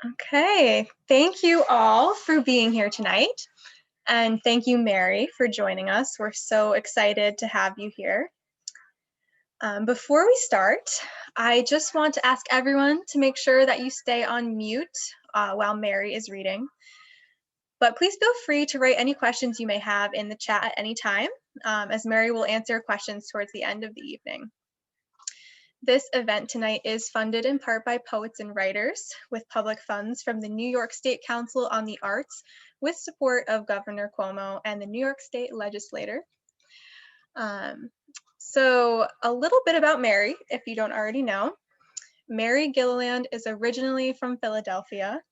Okay, thank you all for being here tonight. And thank you, Mary, for joining us. We're so excited to have you here. Before we start, I just want to ask everyone to make sure that you stay on mute while Mary is reading. But please feel free to write any questions you may have in the chat at any time, as Mary will answer questions towards the end of the evening. This event tonight is funded in part by poets and writers with public funds from the New York State Council on the Arts with support of Governor Cuomo and the New York State Legislature. So a little bit about Mary, if you don't already know. Mary Gilliland is originally from Philadelphia.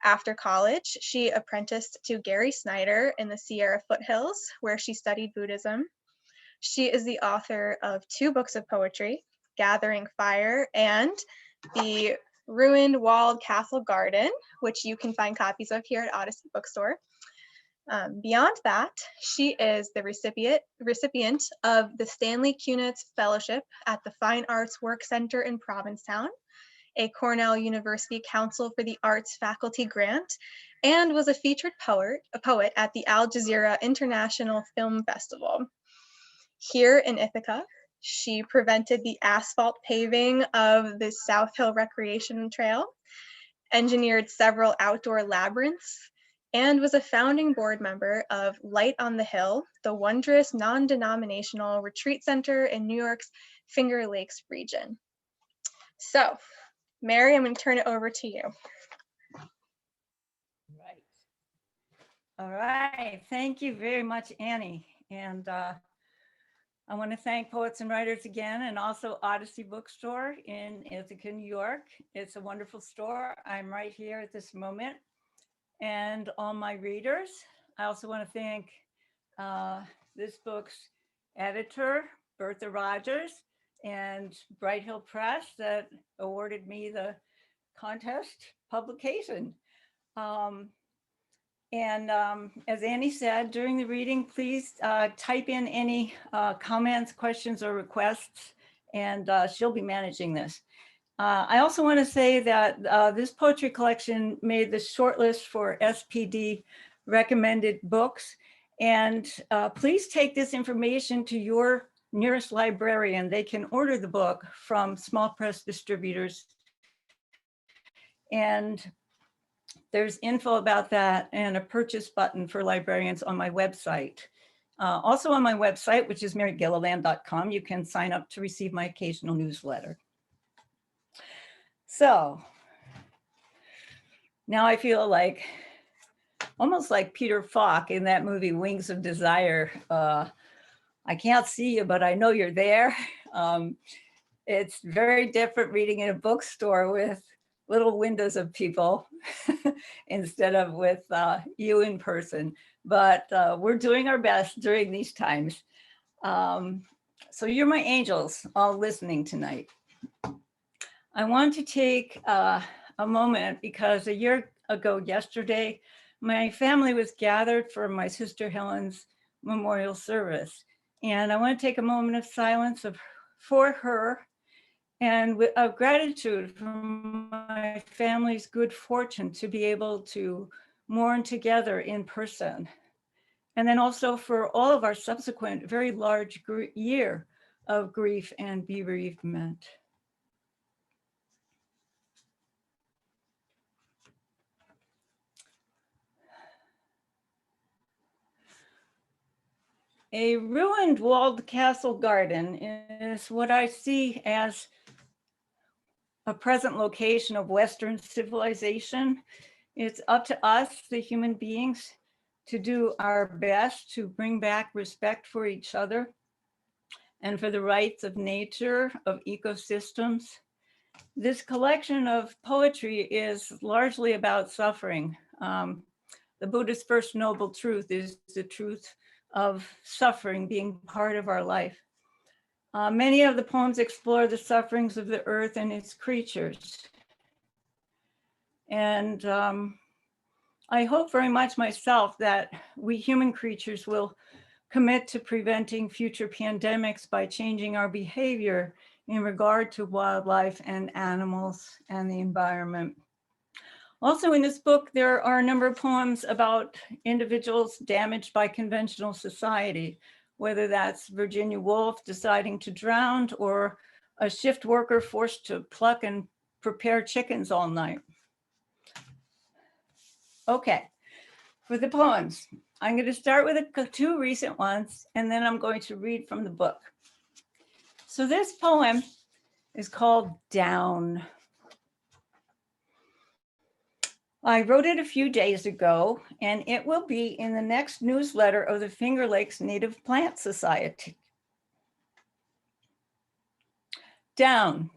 After college, she apprenticed to Gary Snyder in the Sierra foothills, where she studied Buddhism. She is the author of 2 books of poetry, Gathering Fire and The Ruined Walled Castle Garden, which you can find copies of here at Odyssey Bookstore. Beyond that, she is the recipient of the Stanley Kunitz Fellowship at the Fine Arts Work Center in Provincetown, a Cornell University Council for the Arts faculty grant, and was a featured poet at the Al Jazeera International Film Festival. Here in Ithaca, she prevented the asphalt paving of the South Hill Recreation Trail, engineered several outdoor labyrinths, and was a founding board member of Light on the Hill, the wondrous non-denominational retreat center in New York's Finger Lakes region. So, Mary, I'm going to turn it over to you. Right. All right. Thank you very much, Annie. And I want to thank Poets and Writers again, and also Odyssey Bookstore in Ithaca, New York. It's a wonderful store. I'm right here at this moment. And all my readers. I also want to thank this book's editor, Bertha Rogers, and Bright Hill Press that awarded me the contest publication. As Annie said, during the reading, please type in any comments, questions, or requests, and she'll be managing this. I also want to say that this poetry collection made the shortlist for SPD recommended books. And please take this information to your nearest librarian. They can order the book from small press distributors. And there's info about that and a purchase button for librarians on my website. Also on my website, which is marygilliland.com, you can sign up to receive my occasional newsletter. So now I feel like almost like Peter Falk in that movie Wings of Desire. I can't see you, but I know you're there. It's very different reading in a bookstore with little windows of people instead of with you in person. But we're doing our best during these times. So you're my angels all listening tonight. I want to take a moment because a year ago yesterday, my family was gathered for my sister Helen's memorial service. And I want to take a moment of silence for her and of gratitude for my family's good fortune to be able to mourn together in person. And then also for all of our subsequent very large year of grief and bereavement. A ruined walled castle garden is what I see as a present location of Western civilization. It's up to us, the human beings, to do our best to bring back respect for each other and for the rights of nature, of ecosystems. This collection of poetry is largely about suffering. The Buddha's first noble truth is the truth of suffering being part of our life. Many of the poems explore the sufferings of the earth and its creatures. And I hope very much myself that we human creatures will commit to preventing future pandemics by changing our behavior in regard to wildlife and animals and the environment. Also in this book, there are a number of poems about individuals damaged by conventional society, whether that's Virginia Woolf deciding to drown or a shift worker forced to pluck and prepare chickens all night. Okay, for the poems, I'm going to start with two recent ones, and then I'm going to read from the book. So this poem is called Down. I wrote it a few days ago, and it will be in the next newsletter of the Finger Lakes Native Plant Society. Down,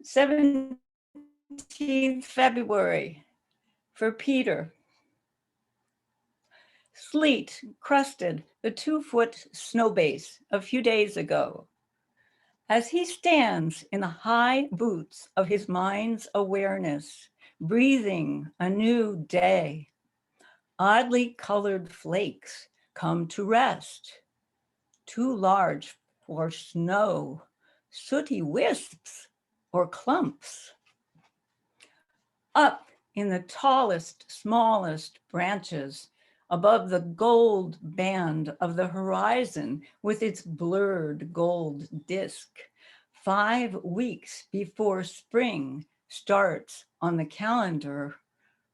17th February, for Peter. Sleet crusted the 2-foot snow base a few days ago. As he stands in the high boots of his mind's awareness, breathing a new day, oddly colored flakes come to rest, too large for snow, sooty wisps or clumps. Up in the tallest, smallest branches, above the gold band of the horizon with its blurred gold disk, 5 weeks before spring starts on the calendar,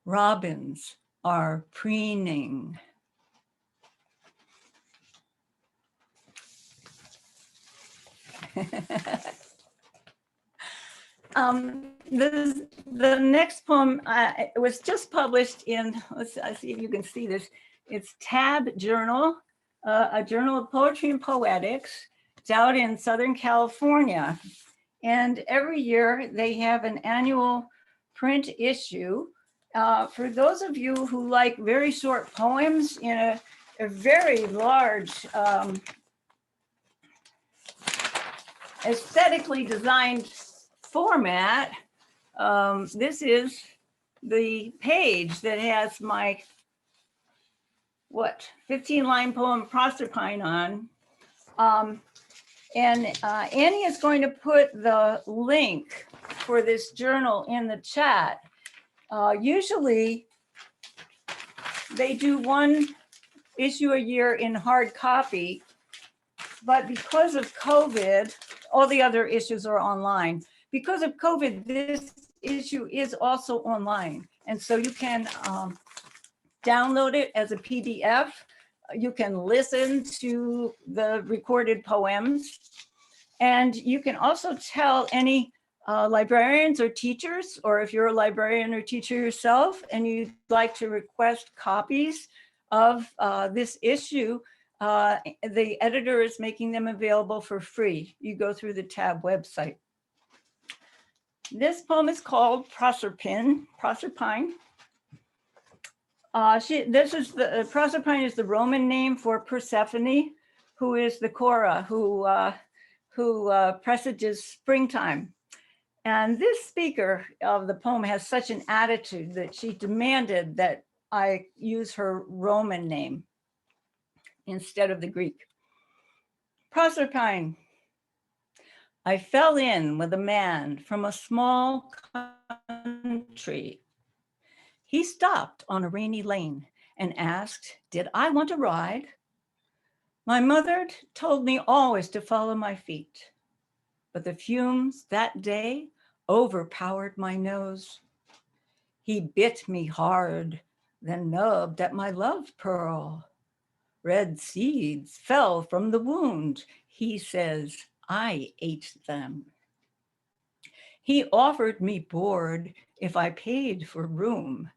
robins are preening. The next poem was just published in, let's see if you can see this. It's Tab Journal, a journal of poetry and poetics. It's out in Southern California. And every year they have an annual print issue. For those of you who like very short poems in a very large, aesthetically designed format, this is the page that has my, 15-line poem Proserpine on. And Annie is going to put the link for this journal in the chat. Usually they do one issue a year in hard copy, but because of COVID, all the other issues are online. Because of COVID, this issue is also online. And so you can download it as a PDF. You can listen to the recorded poems. And you can also tell any librarians or teachers, or if you're a librarian or teacher yourself and you'd like to request copies of this issue, the editor is making them available for free. You go through the Tab website. This poem is called Proserpine. Proserpine is the Roman name for Persephone, who is the Cora, who presages springtime. And this speaker of the poem has such an attitude that she demanded that I use her Roman name instead of the Greek. Proserpine. I fell in with a man from a small country. He stopped on a rainy lane and asked, did I want a ride? My mother told me always to follow my feet, but the fumes that day overpowered my nose. He bit me hard, then nubbed at my love pearl. Red seeds fell from the wound. He says, I ate them. He offered me board if I paid for room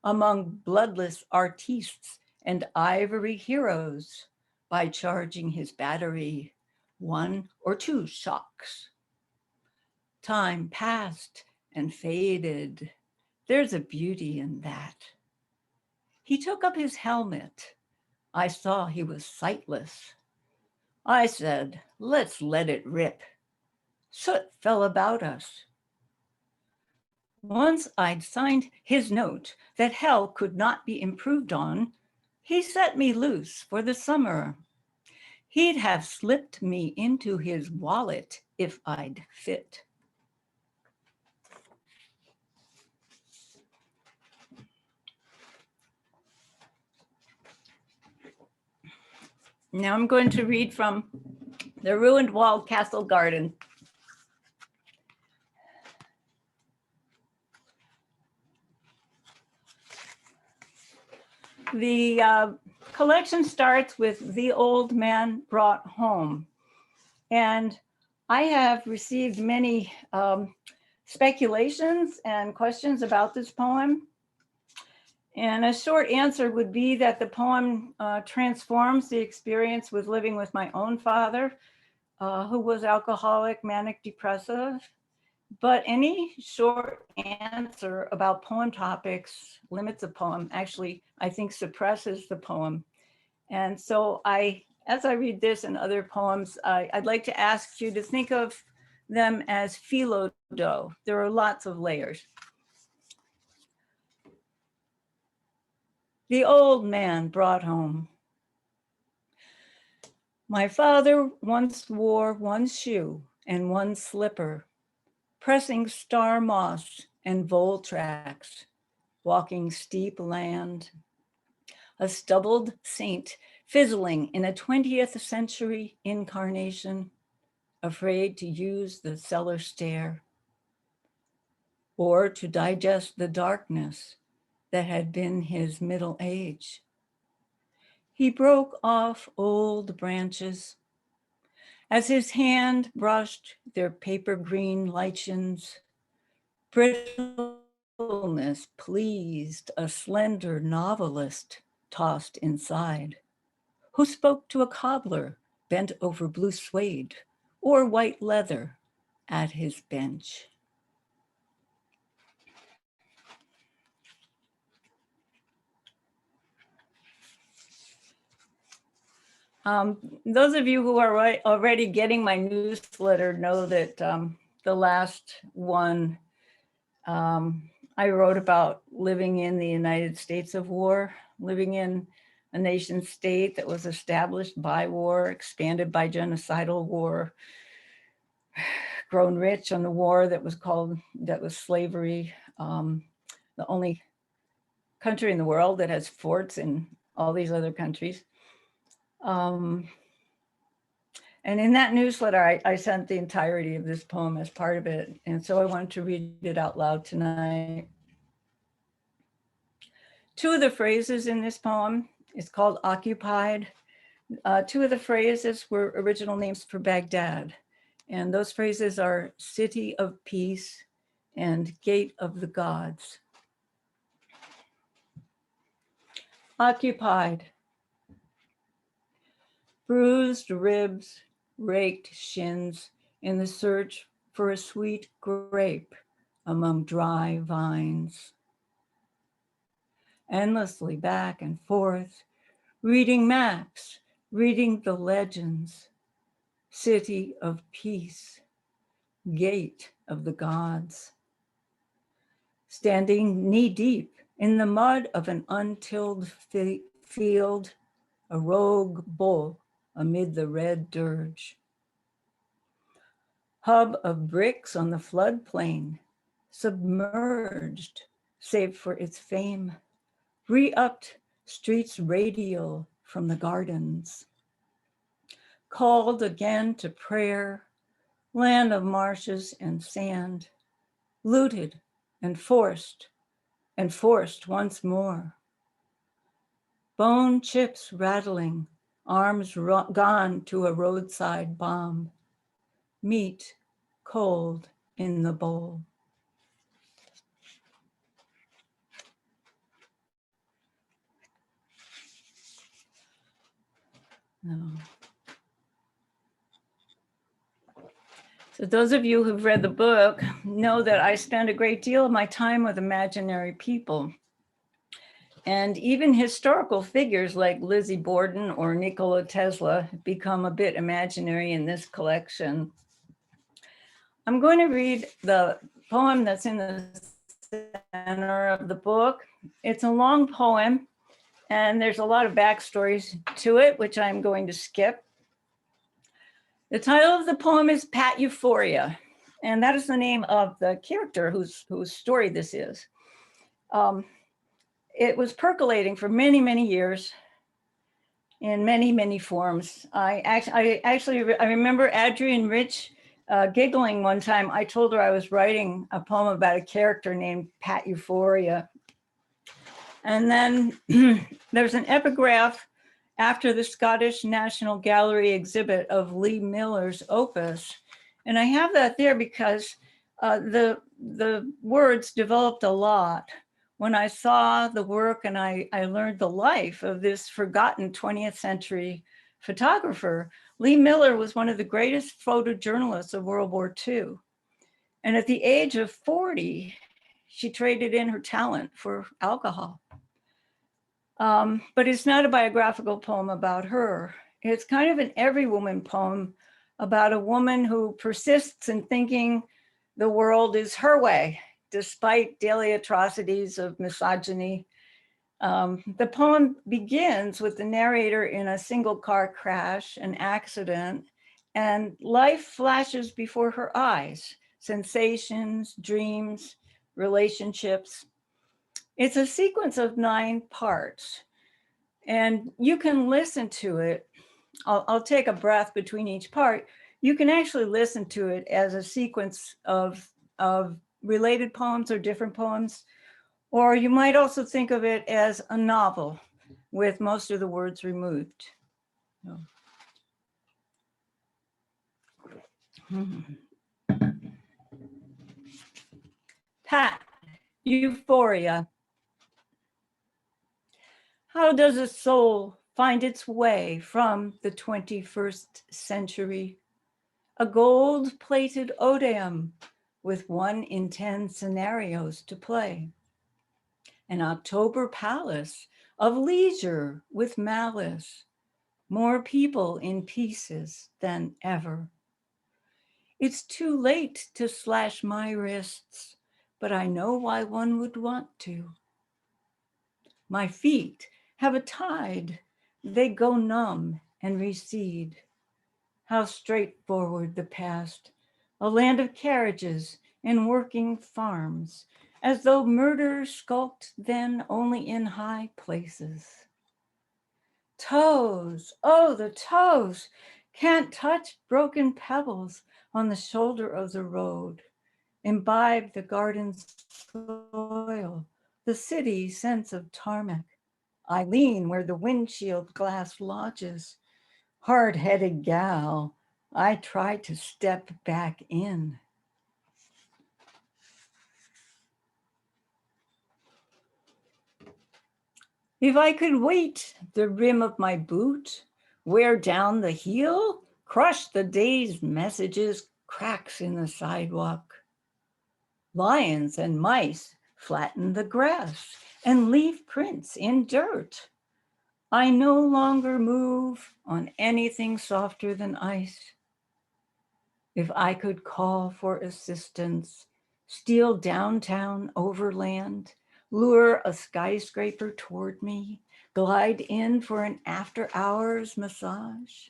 among bloodless artistes and ivory heroes by charging his battery 1 or 2 shocks. Time passed and faded. There's a beauty in that. He took up his helmet. I saw he was sightless. I said, let's let it rip. Soot fell about us. Once I'd signed his note that hell could not be improved on, he set me loose for the summer. He'd have slipped me into his wallet if I'd fit. Now I'm going to read from The Ruined Walled Castle Garden. The collection starts with The Old Man Brought Home. And I have received many speculations and questions about this poem. And a short answer would be that the poem transforms the experience with living with my own father, who was alcoholic, manic depressive. But any short answer about poem topics limits a poem. Actually, I think suppresses the poem. And so as I read this and other poems, I'd like to ask you to think of them as phyllo dough. There are lots of layers. The old man brought home. My father once wore one shoe and one slipper, pressing star moss and vole tracks, walking steep land. A stubbled saint fizzling in a 20th century incarnation, afraid to use the cellar stair or to digest the darkness that had been his middle age. He broke off old branches as his hand brushed their paper green lichens. Brittleness pleased a slender novelist tossed inside, who spoke to a cobbler bent over blue suede or white leather at his bench. Those of you who are already getting my newsletter know that the last one I wrote about living in the United States of war, living in a nation state that was established by war, expanded by genocidal war, grown rich on the war that was slavery, the only country in the world that has forts in all these other countries. And in that newsletter, I sent the entirety of this poem as part of it. And so I wanted to read it out loud tonight. Two of the phrases in this poem is called occupied. Two of the phrases were original names for Baghdad. And those phrases are city of peace and gate of the gods. Occupied. Bruised ribs, raked shins in the search for a sweet grape among dry vines. Endlessly back and forth, reading maps, reading the legends. City of peace, gate of the gods. Standing knee deep in the mud of an untilled field, a rogue bull amid the red dirge. Hub of bricks on the floodplain, submerged, save for its fame. Re-upped streets radial from the gardens. Called again to prayer, land of marshes and sand. Looted and forced once more. Bone chips rattling, arms gone to a roadside bomb. Meat cold in the bowl. No. So those of you who've read the book know that I spend a great deal of my time with imaginary people. And even historical figures like Lizzie Borden or Nikola Tesla become a bit imaginary in this collection. I'm going to read the poem that's in the center of the book. It's a long poem, and there's a lot of backstories to it, which I'm going to skip. The title of the poem is Pat Euphoria, and that is the name of the character whose story this is. It was percolating for many, many years. in many, many forms. I remember Adrienne Rich giggling one time. I told her I was writing a poem about a character named Pat Euphoria. And then there's an epigraph after the Scottish National Gallery exhibit of Lee Miller's opus. And I have that there because the words developed a lot when I saw the work and I learned the life of this forgotten 20th century photographer. Lee Miller was one of the greatest photojournalists of World War II. And at the age of 40, she traded in her talent for alcohol. But it's not a biographical poem about her. It's kind of an every woman poem about a woman who persists in thinking the world is her way, despite daily atrocities of misogyny. The poem begins with the narrator in a single car crash, an accident, and life flashes before her eyes, sensations, dreams, relationships. It's a sequence of 9 parts, and you can listen to it. I'll take a breath between each part. You can actually listen to it as a sequence of related poems or different poems, or you might also think of it as a novel with most of the words removed. Pat, Euphoria. How does a soul find its way from the 21st century? A gold-plated Odeum with 1 in 10 scenarios to play. An October palace of leisure with malice. More people in pieces than ever. It's too late to slash my wrists, but I know why one would want to. My feet have a tide. They go numb and recede. How straightforward the past, a land of carriages and working farms, as though murder skulked then only in high places. Toes, oh, the toes, can't touch broken pebbles on the shoulder of the road, imbibe the garden's soil, the city sense of tarmac. I lean where the windshield glass lodges. Hard-headed gal, I try to step back in. If I could weight the rim of my boot, wear down the heel, crush the day's messages, cracks in the sidewalk. Lions and mice flatten the grass and leave prints in dirt. I no longer move on anything softer than ice. If I could call for assistance, steal downtown overland, lure a skyscraper toward me, glide in for an after hours massage.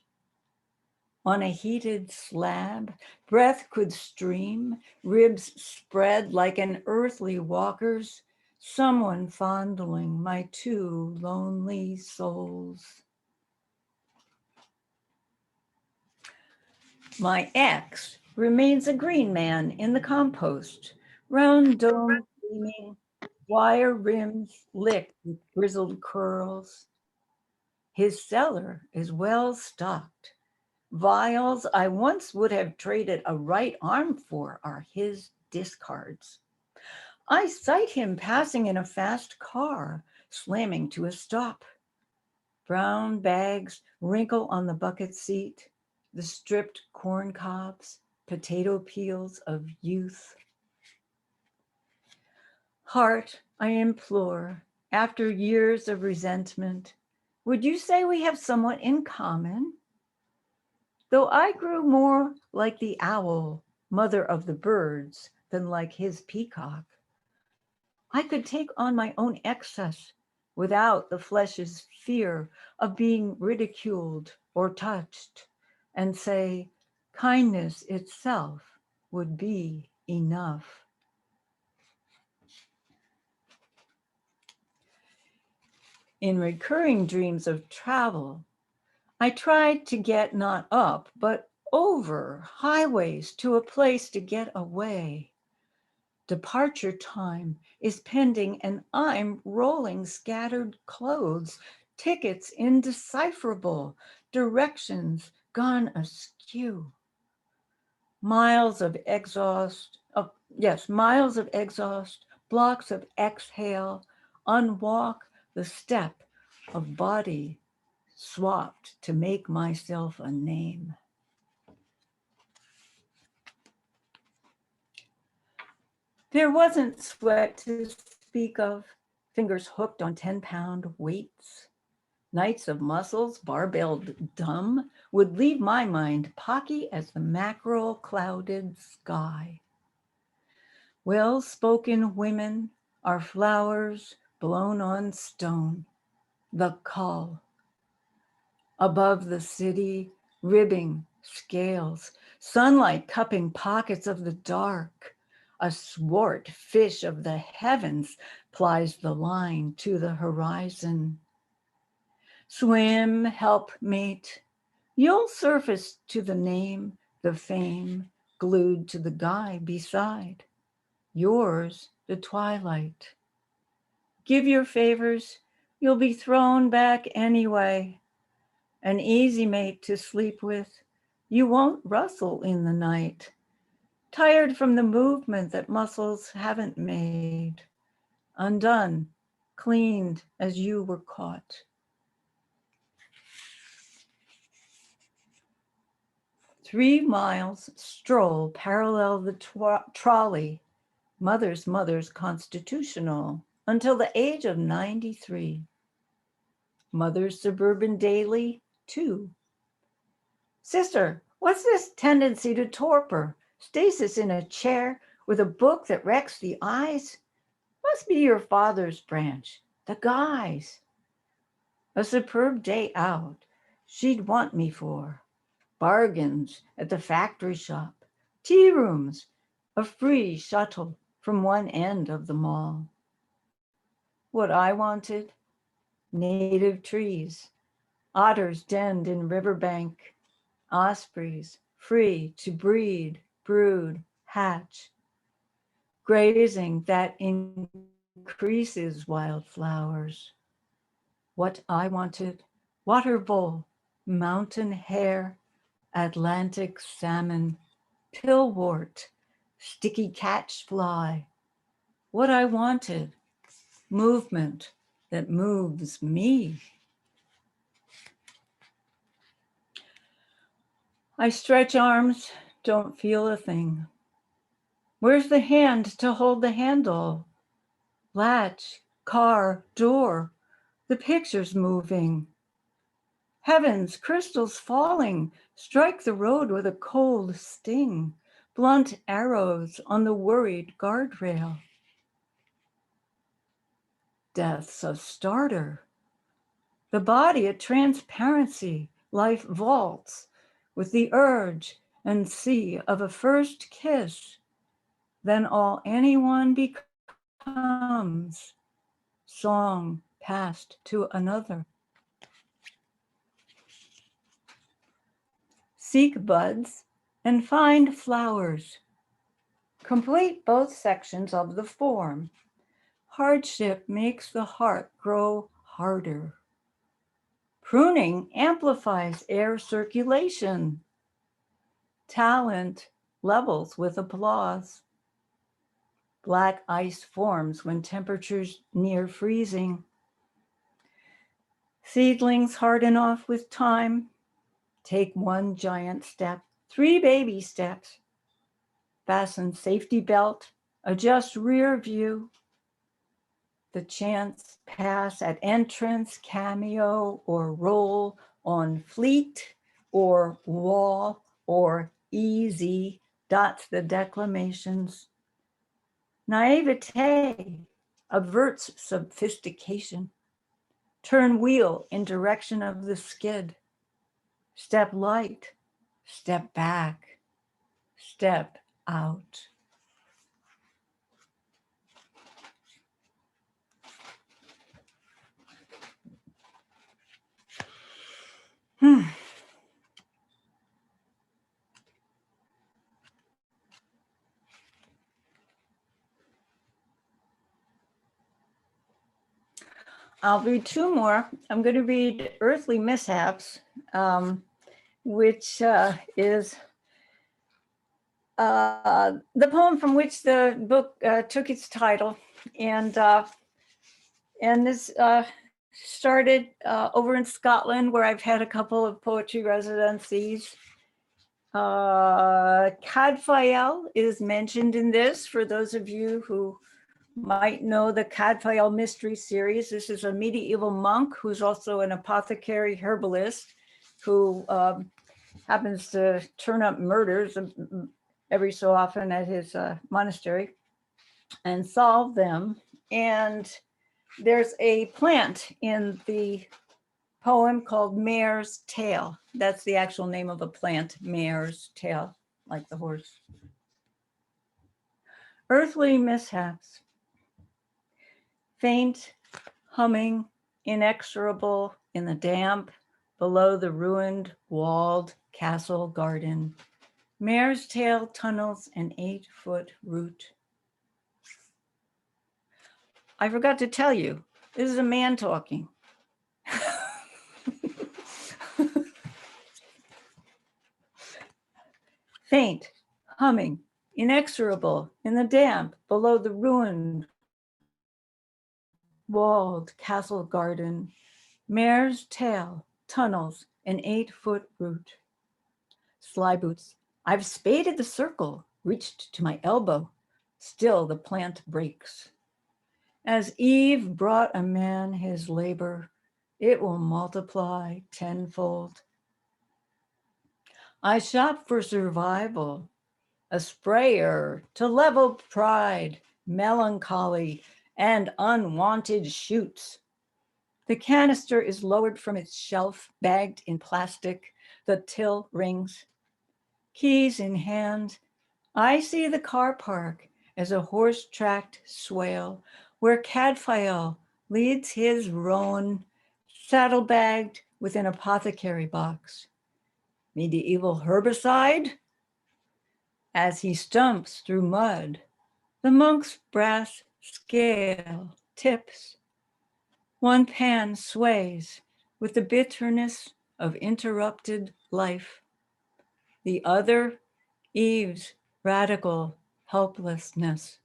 On a heated slab, breath could stream, ribs spread like an earthly walker's, someone fondling my 2 lonely souls. My ex remains a green man in the compost, round dome gleaming, wire rims licked with grizzled curls. His cellar is well stocked. Vials I once would have traded a right arm for are his discards. I sight him passing in a fast car, slamming to a stop. Brown bags wrinkle on the bucket seat, the stripped corn cobs, potato peels of youth. Heart, I implore, after years of resentment, would you say we have somewhat in common? Though I grew more like the owl, mother of the birds, than like his peacock, I could take on my own excess without the flesh's fear of being ridiculed or touched, and say, kindness itself would be enough. In recurring dreams of travel, I tried to get not up, but over highways to a place to get away. Departure time is pending, and I'm rolling scattered clothes, tickets indecipherable, directions gone askew. Miles of exhaust, miles of exhaust, blocks of exhale, unwalk the step of body swapped to make myself a name. There wasn't sweat to speak of, fingers hooked on 10-pound weights. Nights of muscles, barbelled dumb, would leave my mind pocky as the mackerel clouded sky. Well-spoken women are flowers blown on stone, the call. Above the city, ribbing scales, sunlight cupping pockets of the dark. A swart fish of the heavens plies the line to the horizon. Swim, helpmate, you'll surface to the name, the fame, glued to the guy beside. Yours, the twilight. Give your favors, you'll be thrown back anyway. An easy mate to sleep with, you won't rustle in the night. Tired from the movement that muscles haven't made. Undone, cleaned as you were caught. 3 miles stroll parallel the trolley, mother's constitutional, until the age of 93. Mother's suburban daily, 2. Sister, what's this tendency to torpor? Stasis in a chair with a book that wrecks the eyes? Must be your father's branch, the guy's. A superb day out she'd want me for. Bargains at the factory shop, tea rooms, a free shuttle from one end of the mall. What I wanted, native trees, otters denned in riverbank, ospreys free to breed, brood, hatch, grazing that increases wildflowers. What I wanted, water bowl, mountain hare, Atlantic salmon, pillwort, sticky catch fly. What I wanted, movement that moves me. I stretch arms, don't feel a thing. Where's the hand to hold the handle? Latch, car, door, the picture's moving. Heavens, crystals falling, strike the road with a cold sting. Blunt arrows on the worried guardrail. Death's a starter. The body a transparency, life vaults with the urge and sea of a first kiss. Then all anyone becomes, song passed to another. Seek buds and find flowers. Complete both sections of the form. Hardship makes the heart grow harder. Pruning amplifies air circulation. Talent levels with applause. Black ice forms when temperatures near freezing. Seedlings harden off with time. Take one giant step, 3 baby steps. Fasten safety belt, adjust rear view. The chance pass at entrance, cameo, or roll on fleet, or wall, or easy dots the declamations. Naivete averts sophistication. Turn wheel in direction of the skid. Step light, step back, step out. I'll read two more. I'm going to read Earthly Mishaps, which is the poem from which the book took its title. And this started over in Scotland, where I've had a couple of poetry residencies. Cadfael is mentioned in this, for those of you who might know the Cadfael Mystery Series. This is a medieval monk who's also an apothecary herbalist who happens to turn up murders every so often at his monastery and solve them. And there's a plant in the poem called Mare's Tail. That's the actual name of a plant, Mare's Tail, like the horse. Earthly mishaps. Faint, humming, inexorable in the damp, below the ruined, walled castle garden. Mare's tail tunnels an 8-foot root. I forgot to tell you, this is a man talking. Faint, humming, inexorable in the damp, below the ruined, walled castle garden. Mare's tail tunnels an 8-foot root. Sly boots, I've spaded the circle, reached to my elbow. Still the plant breaks. As Eve brought a man his labor, it will multiply tenfold. I shop for survival, a sprayer to level pride, melancholy, and unwanted shoots. The canister is lowered from its shelf, bagged in plastic. The till rings. Keys in hand, I see the car park as a horse-tracked swale where Cadfael leads his roan, saddlebagged with an apothecary box. Medieval herbicide? As he stumps through mud, the monk's brass scale tips. One pan sways with the bitterness of interrupted life. The other, Eve's radical helplessness.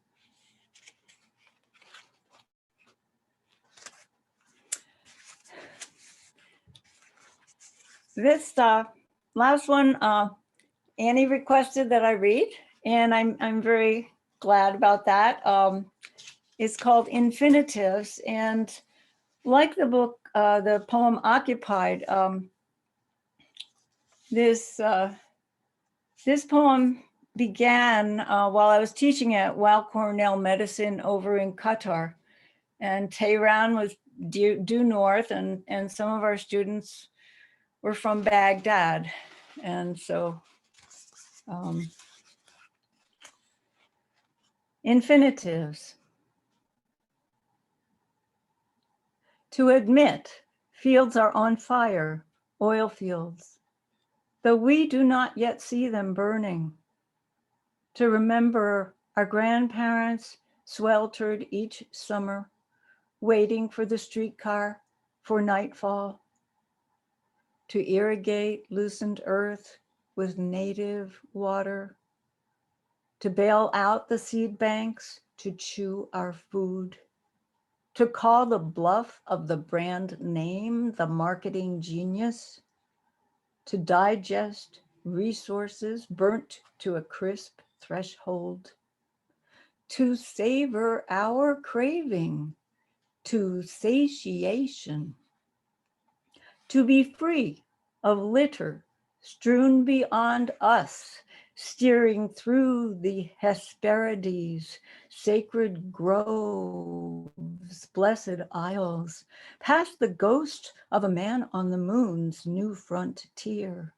This last one, Annie requested that I read, and I'm very glad about that. It's called Infinitives, and like the book, the poem Occupied, this poem began while I was teaching at Cornell Medicine over in Qatar, and Tehran was due north, and some of our students were from Baghdad, and so infinitives. To admit, fields are on fire, oil fields, though we do not yet see them burning. To remember our grandparents sweltered each summer, waiting for the streetcar for nightfall. To irrigate loosened earth with native water. To bail out the seed banks, to chew our food. To call the bluff of the brand name the marketing genius. To digest resources burnt to a crisp threshold. To savor our craving, to satiation. To be free of litter strewn beyond us, steering through the Hesperides, sacred groves, blessed isles, past the ghost of a man on the moon's new frontier.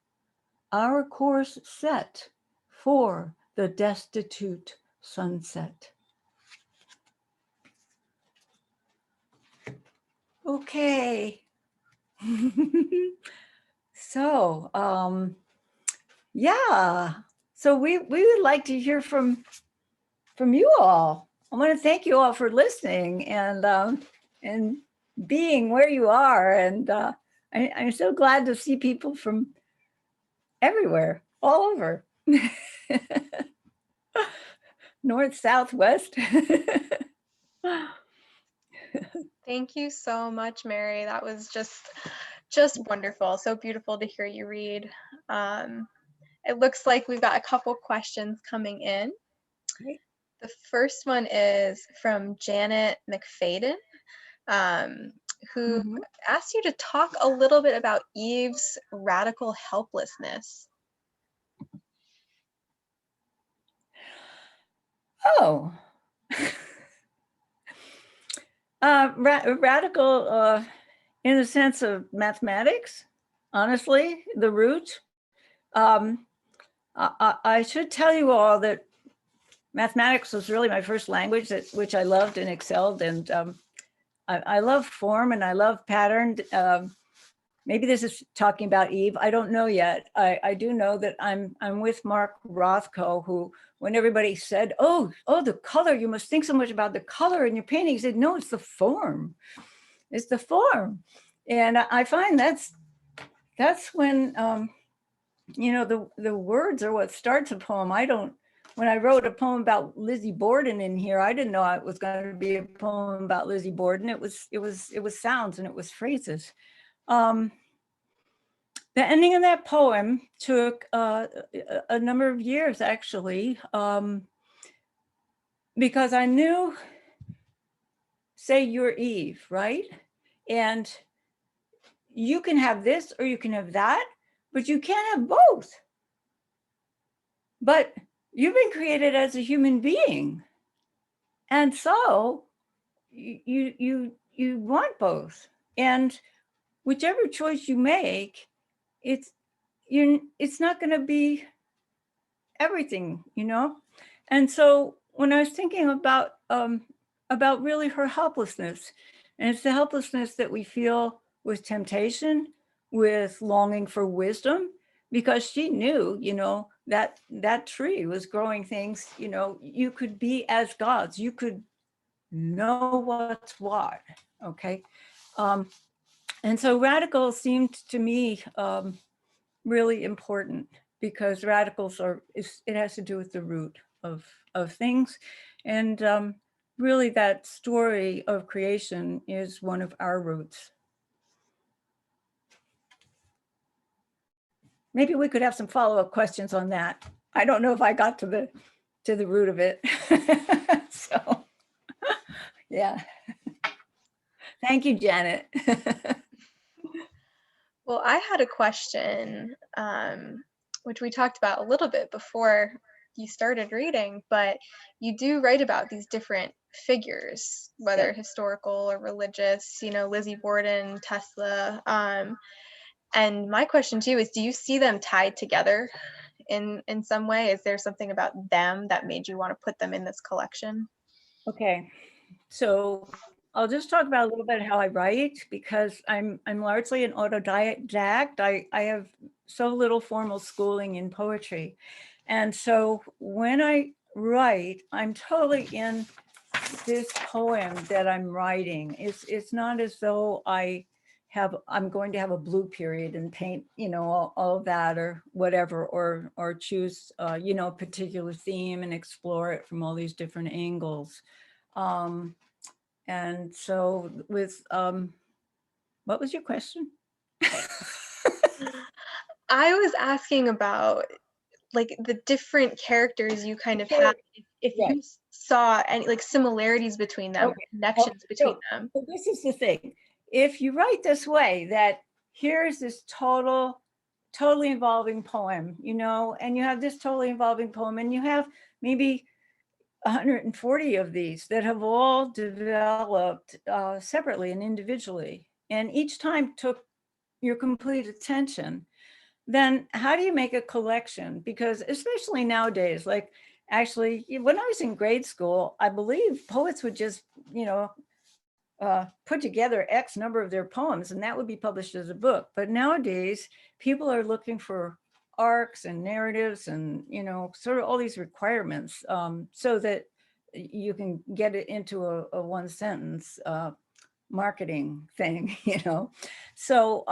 Our course set for the destitute sunset. Okay. So, yeah. So we would like to hear from you all. I want to thank you all for listening, and being where you are. And I'm so glad to see people from everywhere, all over. North, south, west. Thank you so much, Mary. That was just wonderful. So beautiful to hear you read. It looks like we've got a couple questions coming in. Great. The first one is from Janet McFadden, who asked you to talk a little bit about Eve's radical helplessness. Oh. Radical in the sense of mathematics, honestly, the root. I should tell you all that mathematics was really my first language, which I loved and excelled. And I love form and I love pattern. Maybe this is talking about Eve. I don't know yet. I do know that I'm with Mark Rothko, who, when everybody said, oh, the color, you must think so much about the color in your painting, he said, no, it's the form. It's the form. And I find that's when, you know, the words are what starts a poem. When I wrote a poem about Lizzie Borden in here, I didn't know it was going to be a poem about Lizzie Borden. It was sounds and it was phrases. The ending of that poem took a number of years, actually, because I knew, say you're Eve, right? And you can have this or you can have that, but you can't have both. But you've been created as a human being. And so you want both. And whichever choice you make, it's not going to be everything, you know? And so when I was thinking about really her helplessness, and it's the helplessness that we feel with temptation, with longing for wisdom, because she knew, you know, that tree was growing things, you know, you could be as gods, you could know what's what, okay? And so radical seemed to me really important, because radicals it has to do with the root of things. And really that story of creation is one of our roots. Maybe we could have some follow-up questions on that. I don't know if I got to the root of it. So, yeah. Thank you, Janet. Well, I had a question, which we talked about a little bit before you started reading, but you do write about these different figures, whether historical or religious, you know, Lizzie Borden, Tesla. And my question to you is, do you see them tied together in some way? Is there something about them that made you want to put them in this collection? Okay, so I'll just talk about a little bit how I write, because I'm largely an autodidact. I have so little formal schooling in poetry. And so when I write, I'm totally in this poem that I'm writing. It's not as though I'm going to have a blue period and paint, you know, all of that or whatever, or choose, you know, a particular theme and explore it from all these different angles. And so with, what was your question? I was asking about like the different characters you kind of have, if you saw any like similarities between them, Okay. connections between them. So this is the thing. If you write this way, that here's this totally involving poem, you know, and you have this totally involving poem, and you have maybe 140 of these that have all developed separately and individually, and each time took your complete attention, then how do you make a collection? Because especially nowadays, like actually when I was in grade school, I believe poets would just, you know, put together X number of their poems and that would be published as a book. But nowadays people are looking for arcs and narratives and, you know, sort of all these requirements so that you can get it into a one sentence marketing thing, you know. So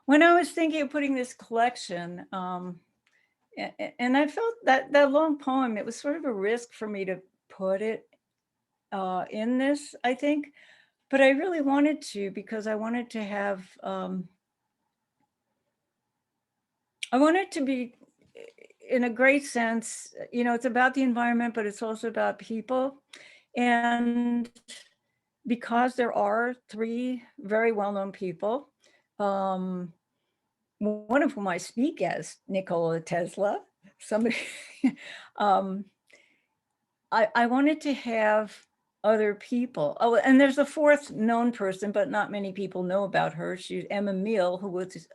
when I was thinking of putting this collection, and I felt that that long poem, it was sort of a risk for me to put it in this, I think, but I really wanted to, because I wanted to have, I want it to be, in a great sense, you know, it's about the environment, but it's also about people. And because there are three very well-known people, um, one of whom I speak as, Nikola Tesla, somebody, um, I wanted to have other people. Oh, and there's a fourth known person, but not many people know about her. She's Emma Meal, who was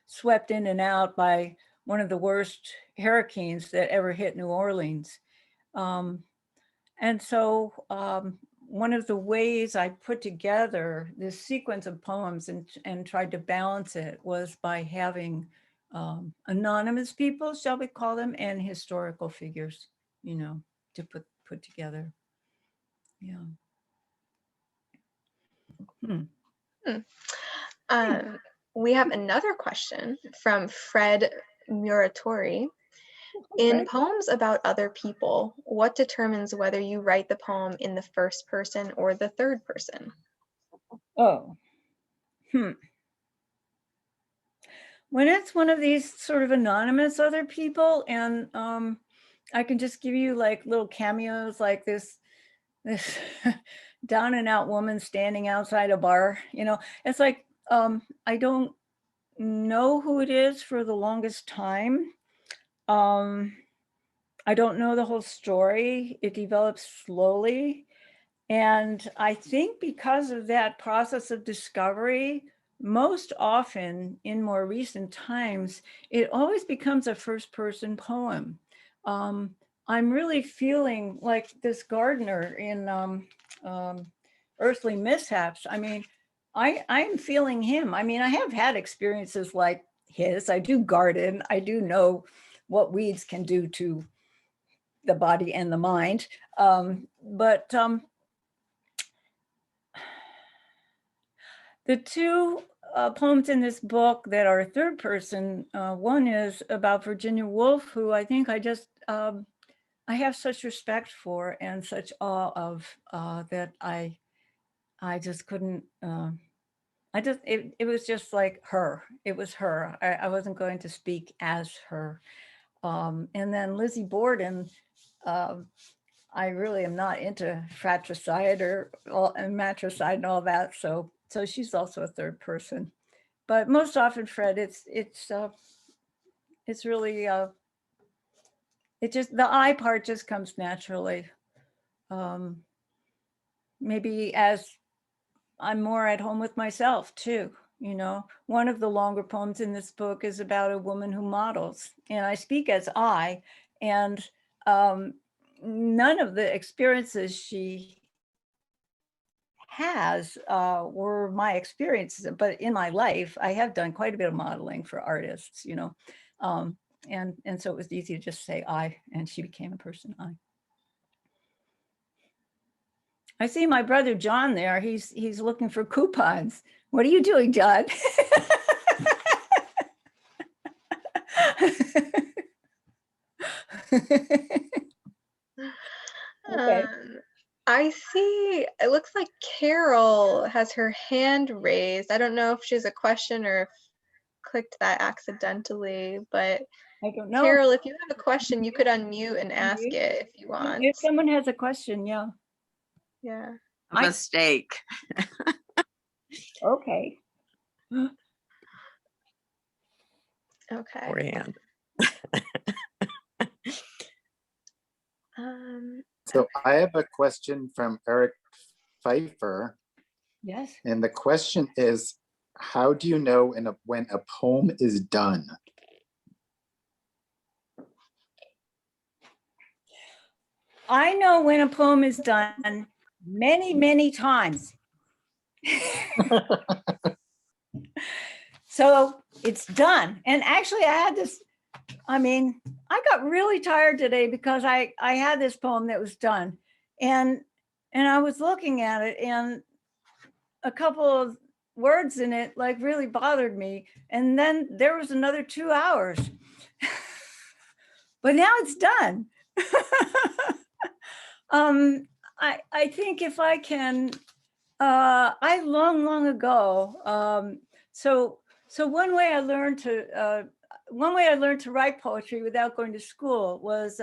swept in and out by one of the worst hurricanes that ever hit New Orleans. And so one of the ways I put together this sequence of poems and tried to balance it was by having anonymous people, shall we call them, and historical figures, you know, to put together. Yeah. We have another question from Fred Muratori. In Right. poems about other people, what determines whether you write the poem in the first person or the third person? Oh. When it's one of these sort of anonymous other people, and I can just give you like little cameos, like this down and out woman standing outside a bar, you know, it's like, I don't know who it is for the longest time. I don't know the whole story. It develops slowly. And I think because of that process of discovery, most often in more recent times, it always becomes a first person poem. I'm really feeling like this gardener in Earthly Mishaps. I mean, I'm feeling him. I mean, I have had experiences like his. I do garden. I do know what weeds can do to the body and the mind. But the two poems in this book that are third person, one is about Virginia Woolf, who I think I just, I have such respect for and such awe of, that I just couldn't, it was just like her. It was her. I wasn't going to speak as her. And then Lizzie Borden, I really am not into fratricide and matricide and all that. So she's also a third person. But most often, Fred, it's really, it just, the I part just comes naturally. Maybe as I'm more at home with myself too. You know, one of the longer poems in this book is about a woman who models, and I speak as I, and none of the experiences she has were my experiences, but in my life, I have done quite a bit of modeling for artists, you know, and so it was easy to just say I, and she became a person I. I see my brother John there. He's looking for coupons. What are you doing, John? Okay. I see, it looks like Carol has her hand raised. I don't know if she's a question or if clicked that accidentally, but I don't know. Carol, if you have a question, you could unmute and ask it if you want. If someone has a question, yeah. Yeah. A mistake. Okay. Okay. Beforehand. So I have a question from Eric Pfeiffer. Yes. And the question is, how do you know when a poem is done? I know when a poem is done many, many times. So it's done. And actually I had this, I mean, I got really tired today because I had this poem that was done, and I was looking at it, and a couple of words in it like really bothered me. And then there was another 2 hours. But now it's done. I think if I can, I long ago. So one way I learned to write poetry without going to school was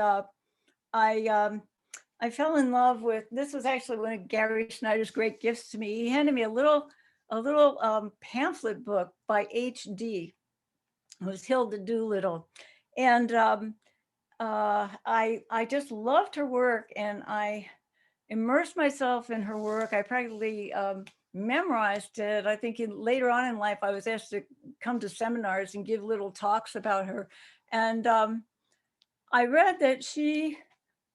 I fell in love with, this was actually one of Gary Snyder's great gifts to me. He handed me a little pamphlet book by H.D. It was Hilda Doolittle. And I just loved her work, and I immersed myself in her work. I practically memorized it. I think later on in life, I was asked to come to seminars and give little talks about her. And I read that she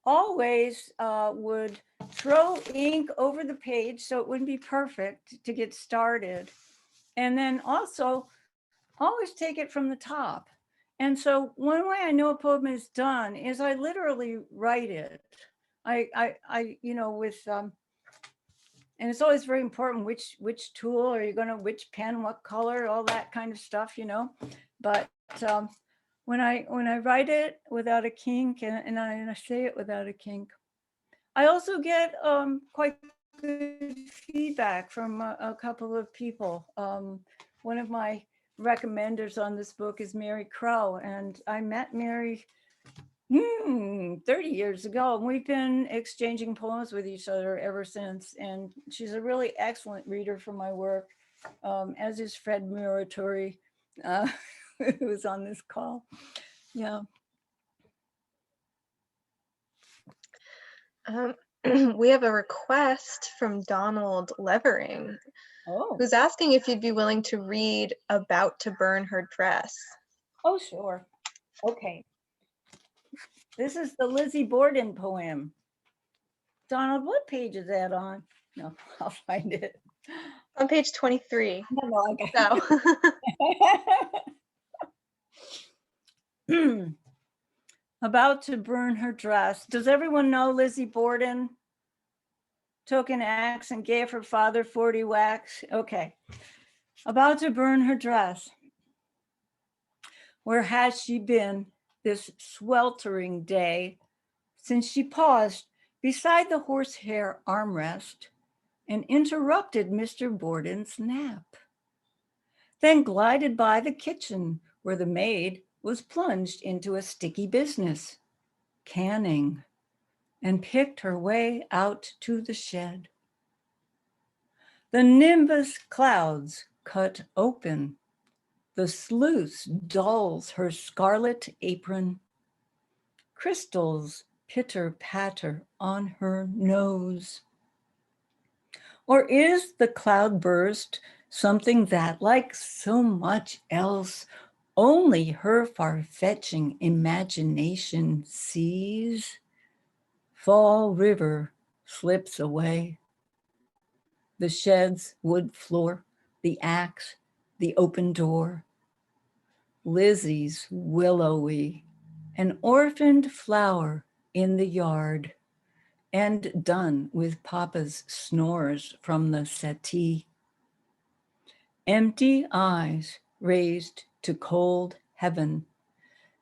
always would throw ink over the page so it wouldn't be perfect to get started. And then also always take it from the top. And so one way I know a poem is done is I literally write it. I you know, with, and it's always very important which tool are you gonna, which pen, what color, all that kind of stuff, you know. But when I write it without a kink, and I say it without a kink, I also get quite good feedback from a couple of people. One of my recommenders on this book is Mary Crow, and I met Mary 30 years ago, and we've been exchanging poems with each other ever since. And she's a really excellent reader for my work, as is Fred Muratori, who was on this call. Yeah. We have a request from Donald Levering, Oh. who's asking if you'd be willing to read About to Burn Her Dress. Oh, sure. Okay. This is the Lizzie Borden poem. Donald, what page is that on? No, I'll find it. On page 23. No, I got So. About to burn her dress. Does everyone know Lizzie Borden? Took an axe and gave her father 40 whacks. Okay. About to burn her dress. Where has she been this sweltering day since she paused beside the horsehair armrest and interrupted Mr. Borden's nap? Then glided by the kitchen where the maid was plunged into a sticky business, canning, and picked her way out to the shed. The nimbus clouds cut open. The sluice dulls her scarlet apron. Crystals pitter-patter on her nose. Or is the cloud burst something that, like so much else, only her far-fetching imagination sees? Fall River slips away. The shed's wood floor, the axe, the open door. Lizzie's willowy, an orphaned flower in the yard, and done with Papa's snores from the settee. Empty eyes raised to cold heaven,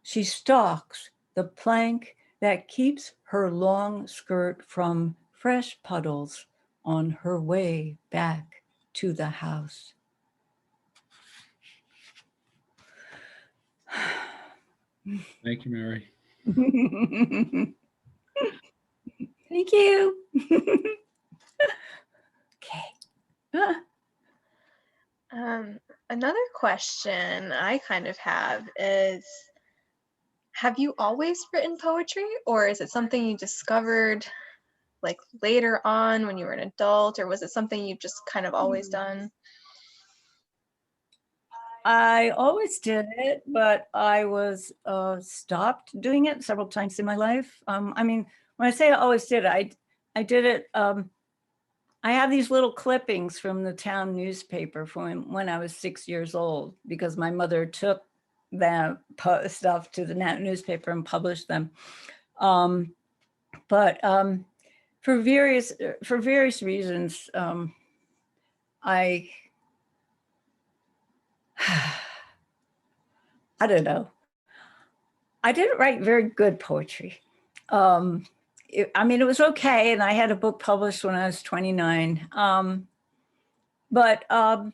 she stalks the plank that keeps her long skirt from fresh puddles on her way back to the house. Thank you, Mary. Thank you. Okay. Another question I kind of have is, have you always written poetry, or is it something you discovered like later on when you were an adult, or was it something you've just kind of always done? I always did it, but I was stopped doing it several times in my life. I mean, when I say I always did it, I did it. I have these little clippings from the town newspaper from when I was 6 years old, because my mother took that stuff to the newspaper and published them. But for various reasons, I don't know. I didn't write very good poetry. I mean, it was okay, and I had a book published when I was 29. But I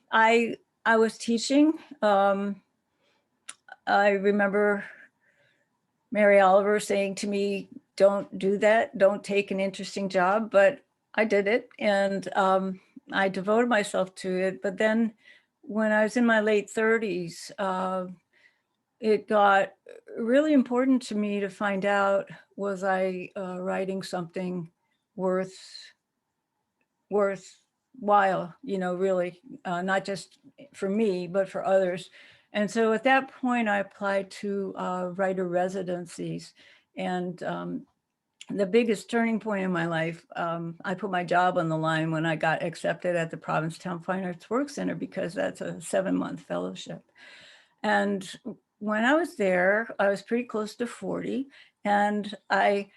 was teaching. I remember Mary Oliver saying to me, "Don't do that. Don't take an interesting job." But I did it, and I devoted myself to it. But then, when I was in my late 30s, it got really important to me to find out, was I writing something worthwhile, really, not just for me, but for others. And so at that point, I applied to writer residencies. And the biggest turning point in my life, I put my job on the line when I got accepted at the Provincetown Fine Arts Work Center, because that's a 7-month fellowship. And when I was there, I was pretty close to 40, and I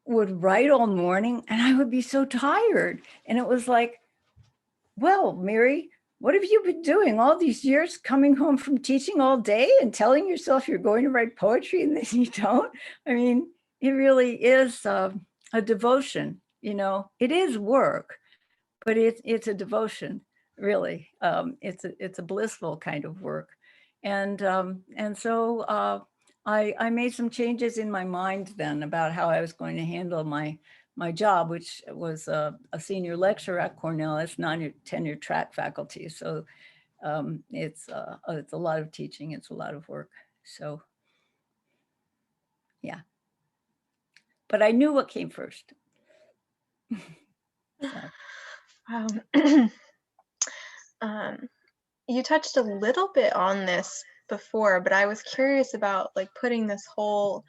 would write all morning and I would be so tired. And it was like, well, Mary, what have you been doing all these years, coming home from teaching all day and telling yourself you're going to write poetry and then you don't? I mean, it really is a devotion, it is work, but it's a devotion, really. It's a blissful kind of work. And so I made some changes in my mind then about how I was going to handle my job, which was a senior lecturer at Cornell. It's non-tenure track faculty. So it's a lot of teaching, it's a lot of work. So yeah, but I knew what came first. You touched a little bit on this before, but I was curious about like putting this whole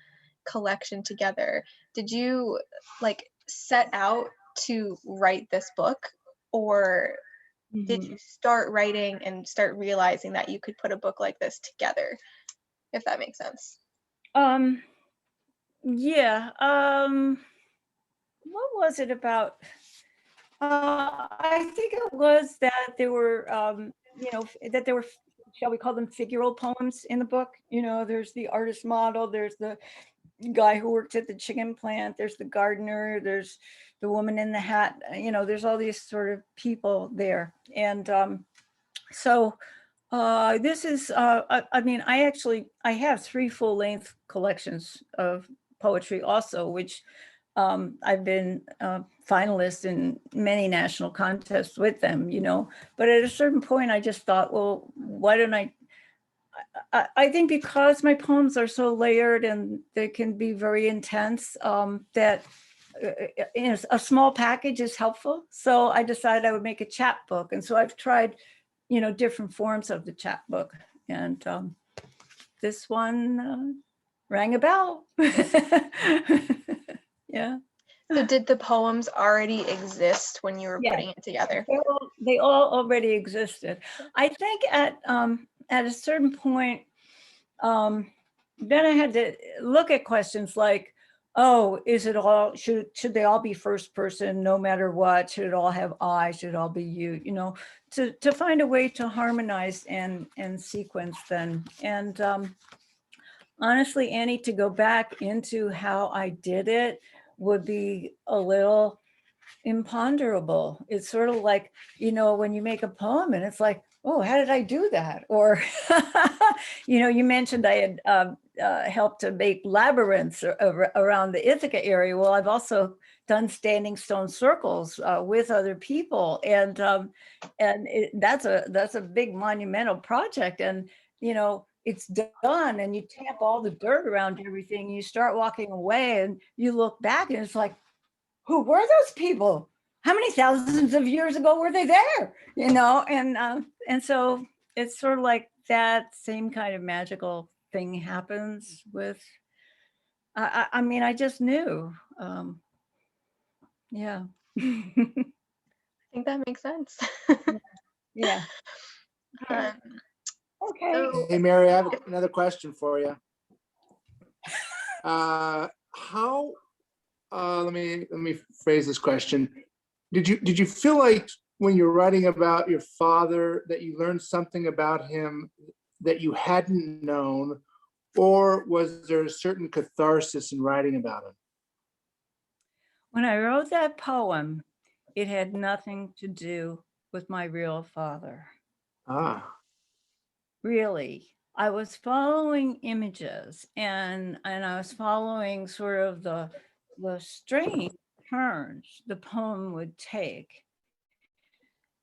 collection together. Did you like set out to write this book, or did you start writing and start realizing that you could put a book like this together, if that makes sense? Yeah. What was it about? I think it was that there were, that there were, shall we call them figural poems in the book? There's the artist model, there's the guy who works at the chicken plant, there's the gardener, there's the woman in the hat, there's all these sort of people there. And so this is, I mean, I have 3 full-length collections of poetry also, which I've been finalist in many national contests with them, but at a certain point I just thought, well, why don't I think because my poems are so layered and they can be very intense, that a small package is helpful. So I decided I would make a chapbook. And so I've tried, different forms of the chapbook. And this one rang a bell. Yeah. So did the poems already exist when you were putting it together? They all already existed. I think at a certain point, then I had to look at questions like, oh, should they all be first person no matter what? Should it all have I? Should it all be you? To find a way to harmonize and sequence them. And honestly, Annie, to go back into how I did it would be a little imponderable. It's sort of like, when you make a poem and it's like, oh, how did I do that? Or, you mentioned I had helped to make labyrinths around the Ithaca area. Well, I've also done standing stone circles with other people. And that's a big monumental project. And, it's done and you tamp all the dirt around everything. You start walking away and you look back and it's like, who were those people? How many thousands of years ago were they there? And so it's sort of like that same kind of magical thing happens with, I mean, I just knew. Yeah. I think that makes sense. Yeah. Okay. So, Hey, Mary, I have another question for you. Let me phrase this question. Did you feel like when you're writing about your father, that you learned something about him that you hadn't known, or was there a certain catharsis in writing about him? When I wrote that poem, it had nothing to do with my real father. Ah, Really. I was following images and I was following sort of the strange turns the poem would take.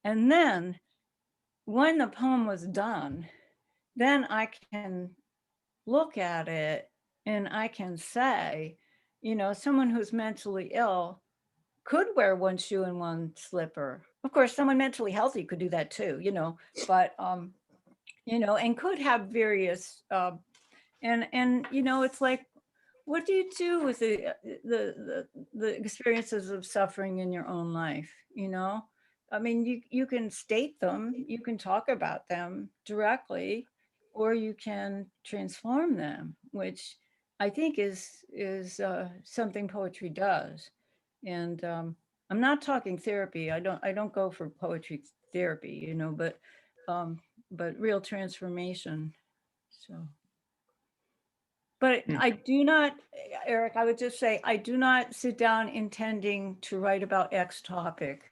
And then when the poem was done, then I can look at it and I can say, you know, someone who's mentally ill could wear one shoe and one slipper. Of course, someone mentally healthy could do that too, you know, but you know, and could have various and you know, it's like, what do you do with the experiences of suffering in your own life? You know, I mean, you can state them, you can talk about them directly, or you can transform them, which I think is something poetry does. And I'm not talking therapy. I don't go for poetry therapy, you know, but real transformation. So. But I do not, Eric, I would just say, I do not sit down intending to write about X topic.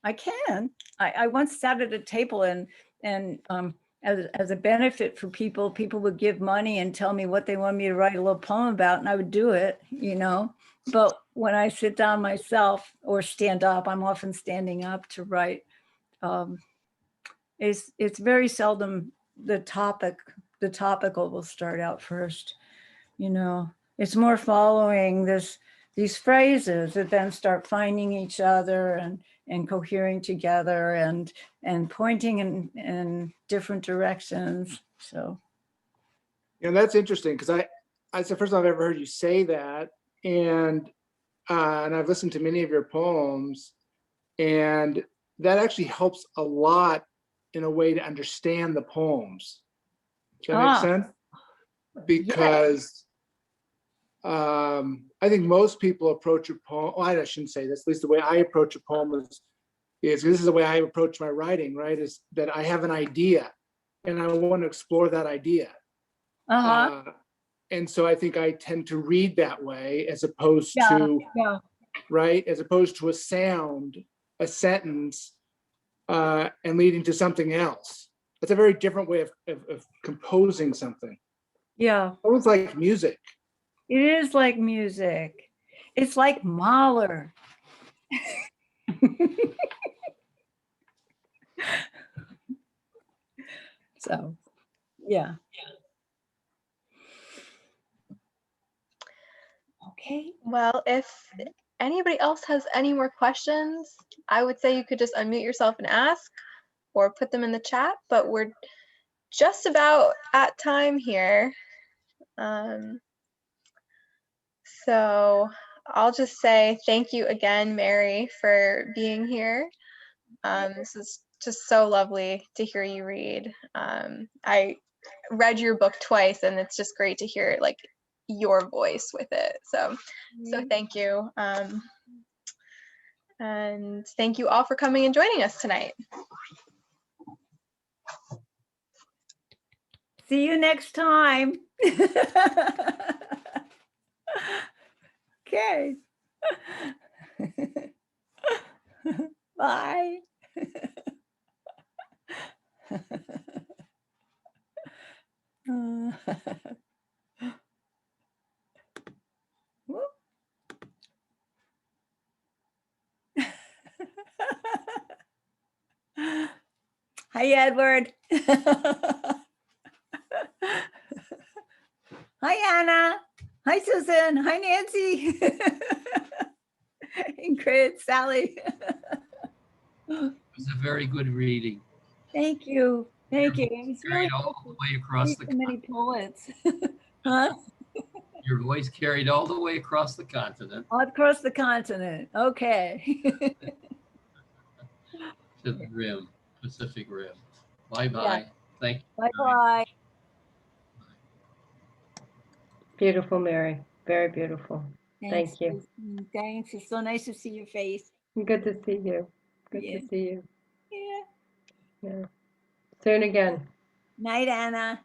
I can. I once sat at a table and as a benefit for people, people would give money and tell me what they want me to write a little poem about, and I would do it, you know. But when I sit down myself or stand up, I'm often standing up to write. It's very seldom the topical will start out first, you know. It's more following these phrases that then start finding each other and cohering together and pointing in different directions. So, you know, that's interesting, because it's the first time I've ever heard you say that, and I've listened to many of your poems, and that actually helps a lot in a way to understand the poems. Does that make sense? Because I think most people approach a poem, well, I shouldn't say this, at least the way I approach a poem is this is the way I approach my writing, right? Is that I have an idea and I want to explore that idea. And so I think I tend to read that way as opposed to, right? As opposed to a sound, a sentence, and leading to something else. That's a very different way of composing something. Yeah. Almost like music. It is like music. It's like Mahler. So, yeah. Okay. Well, if anybody else has any more questions, I would say you could just unmute yourself and ask or put them in the chat, but we're just about at time here. So I'll just say thank you again, Mary, for being here. This is just so lovely to hear you read. I read your book twice, and it's just great to hear like your voice with it. So thank you. And thank you all for coming and joining us tonight. See you next time. Okay. Bye. Hi, Edward. Hi, Anna. Hi, Susan. Hi, Nancy. Ingrid, Sally. It was a very good reading. Thank you. Thank you. It was really Carried all the way across the so many poets. Huh? Your voice carried all the way across the continent. All across the continent. Okay. To the rim, Pacific Rim. Bye-bye. Yeah. Thank you. Bye-bye. Beautiful, Mary. Very beautiful. Thanks. Thank you. Thanks. It's so nice to see your face. Good to see you. Good Yeah. to see you. Yeah. Yeah. Soon again. Night, Anna.